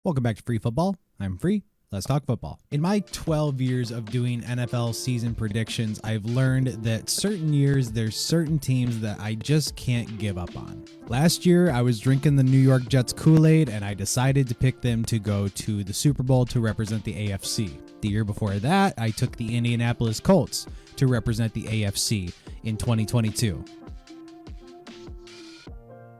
Welcome back to Free Football. I'm Free. Let's talk football. In my 12 years of doing NFL season predictions, I've learned that certain years there's certain teams that I just can't give up on. Last year, I was drinking the New York Jets Kool-Aid and I decided to pick them to go to the Super Bowl to represent the AFC. The year before that, I took the Indianapolis Colts to represent the AFC in 2022.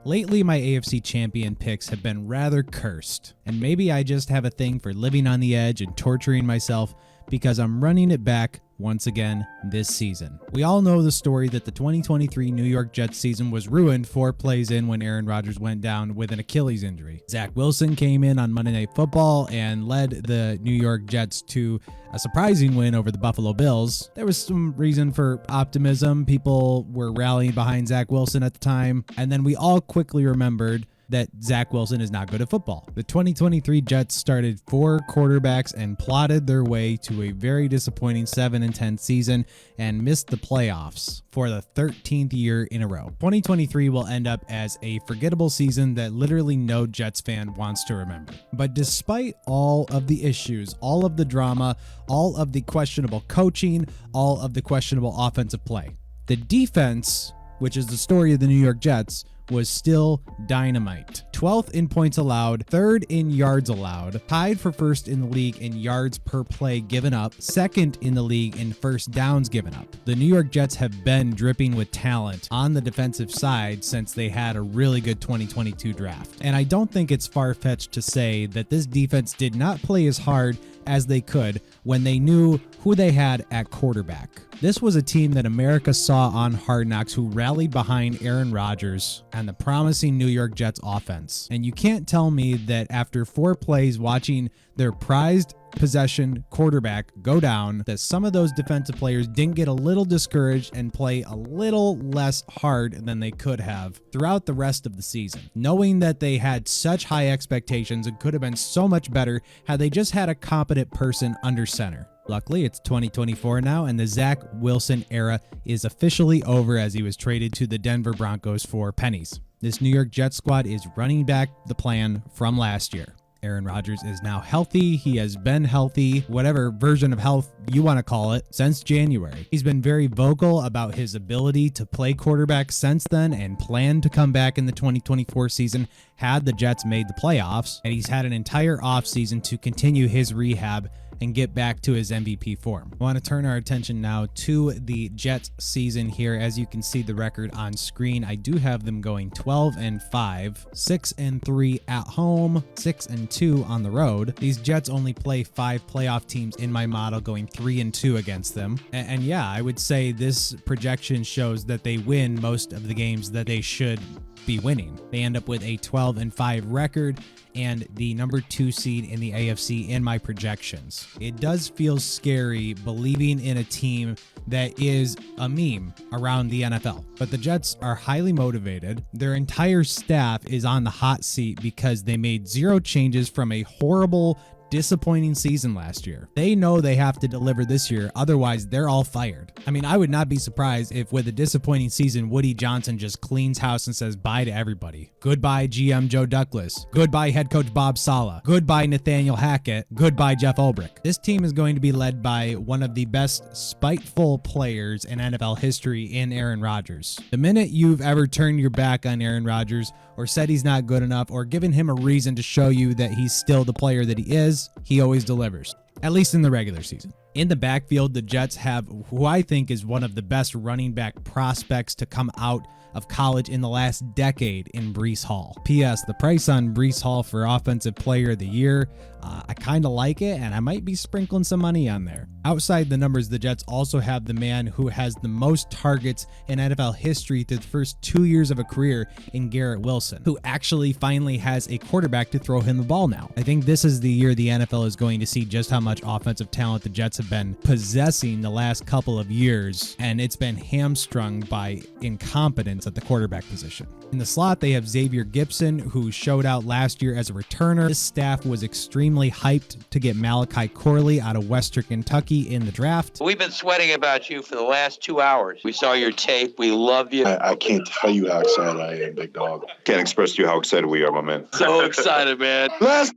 Lately, my AFC champion picks have been rather cursed, and maybe I just have a thing for living on the edge and torturing myself because I'm running it back once again this season. We all know the story that the 2023 New York Jets season was ruined 4 plays in when Aaron Rodgers went down with an Achilles injury. Zach Wilson came in on Monday Night Football and led the New York Jets to a surprising win over the Buffalo Bills. There was some reason for optimism. People were rallying behind Zach Wilson at the time, and then we all quickly remembered that Zach Wilson is not good at football. The 2023 Jets started 4 quarterbacks and plotted their way to a very disappointing 7-10 season and missed the playoffs for the 13th year in a row. 2023 will end up as a forgettable season that literally no Jets fan wants to remember. But despite all of the issues, all of the drama, all of the questionable coaching, all of the questionable offensive play, the defense, which is the story of the New York Jets, was still dynamite. 12th in points allowed, 3rd in yards allowed, tied for 1st in the league in yards per play given up, 2nd in the league in first downs given up. The New York Jets have been dripping with talent on the defensive side since they had a really good 2022 draft. And I don't think it's far-fetched to say that this defense did not play as hard as they could when they knew who they had at quarterback. This was a team that America saw on Hard Knocks who rallied behind Aaron Rodgers and the promising New York Jets offense. And you can't tell me that after 4 plays watching their prized possession quarterback go down, that some of those defensive players didn't get a little discouraged and play a little less hard than they could have throughout the rest of the season, knowing that they had such high expectations and could have been so much better had they just had a competent person under center. Luckily, it's 2024 now, and the Zach Wilson era is officially over as he was traded to the Denver Broncos for pennies. This New York Jets squad is running back the plan from last year. Aaron Rodgers is now healthy. He has been healthy, whatever version of health you want to call it, since January. He's been very vocal about his ability to play quarterback since then and planned to come back in the 2024 season had the Jets made the playoffs, and he's had an entire offseason to continue his rehab and get back to his MVP form. I want to turn our attention now to the Jets season here. As you can see the record on screen, I do have them going 12-5, 6-3 at home, 6-2 on the road. These Jets only play 5 playoff teams in my model, going 3-2 against them. And yeah, I would say this projection shows that they win most of the games that they should be winning. They end up with a 12-5 record and the number 2 seed in the AFC in my projections. It does feel scary believing in a team that is a meme around the NFL, but the Jets are highly motivated. Their entire staff is on the hot seat because they made 0 changes from a horrible, disappointing season last year. They know they have to deliver this year, otherwise they're all fired. I mean, I would not be surprised if with a disappointing season, Woody Johnson just cleans house and says bye to everybody. Goodbye GM Joe Douglas. Goodbye head coach Bob Saleh. Goodbye Nathaniel Hackett. Goodbye Jeff Ulbrich. This team is going to be led by one of the best spiteful players in NFL history in Aaron Rodgers. The minute you've ever turned your back on Aaron Rodgers or said he's not good enough or given him a reason to show you that he's still the player that he is, he always delivers, at least in the regular season. In the backfield, the Jets have who I think is one of the best running back prospects to come out of college in the last decade in Breece Hall. P.S. The price on Breece Hall for Offensive Player of the Year, I kind of like it, and I might be sprinkling some money on there. Outside the numbers, the Jets also have the man who has the most targets in NFL history through the first 2 years of a career in Garrett Wilson, who actually finally has a quarterback to throw him the ball now. I think this is the year the NFL is going to see just how much offensive talent the Jets have been possessing the last couple of years, and it's been hamstrung by incompetence at the quarterback position. In the slot, they have Xavier Gipson, who showed out last year as a returner. This staff was extremely hyped to get Malachi Corley out of Western Kentucky in the draft. We've been sweating about you for the last 2 hours. We saw your tape. We love you. I can't tell you how excited I am, big dog. Can't express to you how excited we are, my man. So excited, man. Let's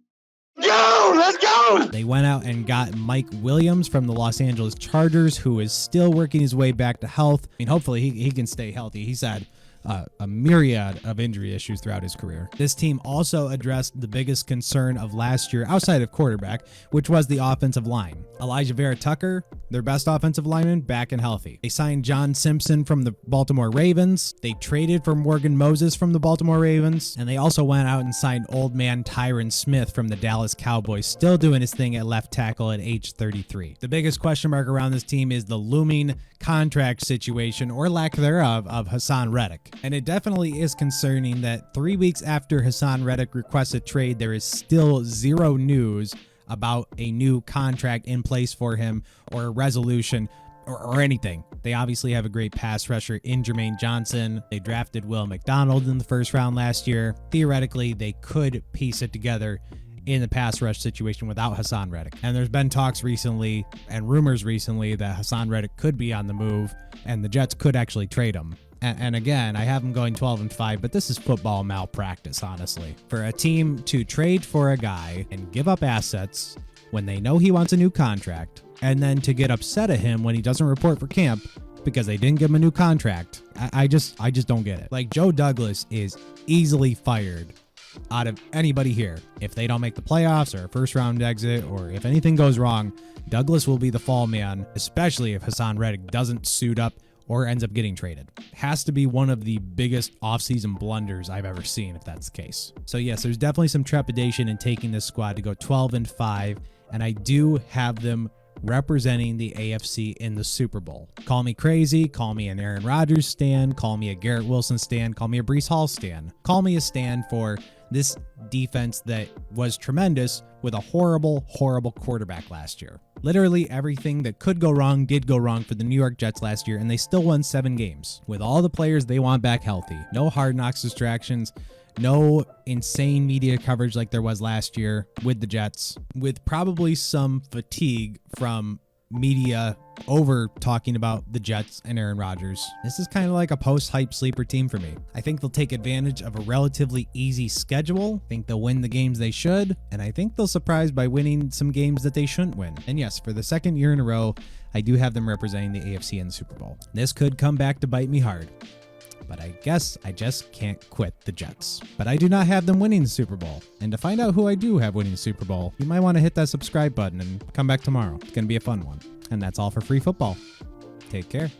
Go! Let's go! They went out and got Mike Williams from the Los Angeles Chargers, who is still working his way back to health. I mean, hopefully he can stay healthy. He's had a myriad of injury issues throughout his career. This team also addressed the biggest concern of last year outside of quarterback, which was the offensive line. Elijah Vera-Tucker, their best offensive lineman, back and healthy. They signed John Simpson from the Baltimore Ravens. They traded for Morgan Moses from the Baltimore Ravens. And they also went out and signed old man Tyron Smith from the Dallas Cowboys, still doing his thing at left tackle at age 33. The biggest question mark around this team is the looming contract situation, or lack thereof, of Hassan Reddick. And it definitely is concerning that 3 weeks after Hassan Reddick requested trade, there is still zero news about a new contract in place for him, or a resolution, or anything. They obviously have a great pass rusher in Jermaine Johnson. They drafted Will McDonald in the first round last year. Theoretically, they could piece it together in the pass rush situation without Hassan Reddick. And there's been talks recently and rumors recently that Hassan Reddick could be on the move and the Jets could actually trade him. And again, I have them going 12-5, but this is football malpractice, honestly. For a team to trade for a guy and give up assets when they know he wants a new contract, and then to get upset at him when he doesn't report for camp because they didn't give him a new contract, I just don't get it. Like, Joe Douglas is easily fired out of anybody here. If they don't make the playoffs or a first round exit, or if anything goes wrong, Douglas will be the fall man, especially if Hassan Reddick doesn't suit up or ends up getting traded. Has to be one of the biggest offseason blunders I've ever seen if that's the case. So yes, there's definitely some trepidation in taking this squad to go 12-5, and I do have them representing the AFC in the Super Bowl. Call me crazy, call me an Aaron Rodgers stan, call me a Garrett Wilson stan, call me a Breece Hall stan. Call me a stan for this defense that was tremendous with a horrible, horrible quarterback last year. Literally everything that could go wrong did go wrong for the New York Jets last year, and they still won 7 games with all the players they want back healthy. No hard knocks distractions, no insane media coverage like there was last year with the Jets, with probably some fatigue from media over talking about the Jets and Aaron Rodgers. This is kind of like a post-hype sleeper team for me. I think they'll take advantage of a relatively easy schedule. I think they'll win the games they should, and I think they'll surprise by winning some games that they shouldn't win. And yes, for the second year in a row, I do have them representing the AFC in the Super Bowl. This could come back to bite me hard, but I guess I just can't quit the Jets. But I do not have them winning the Super Bowl. And to find out who I do have winning the Super Bowl, you might want to hit that subscribe button and come back tomorrow. It's going to be a fun one. And that's all for free football. Take care.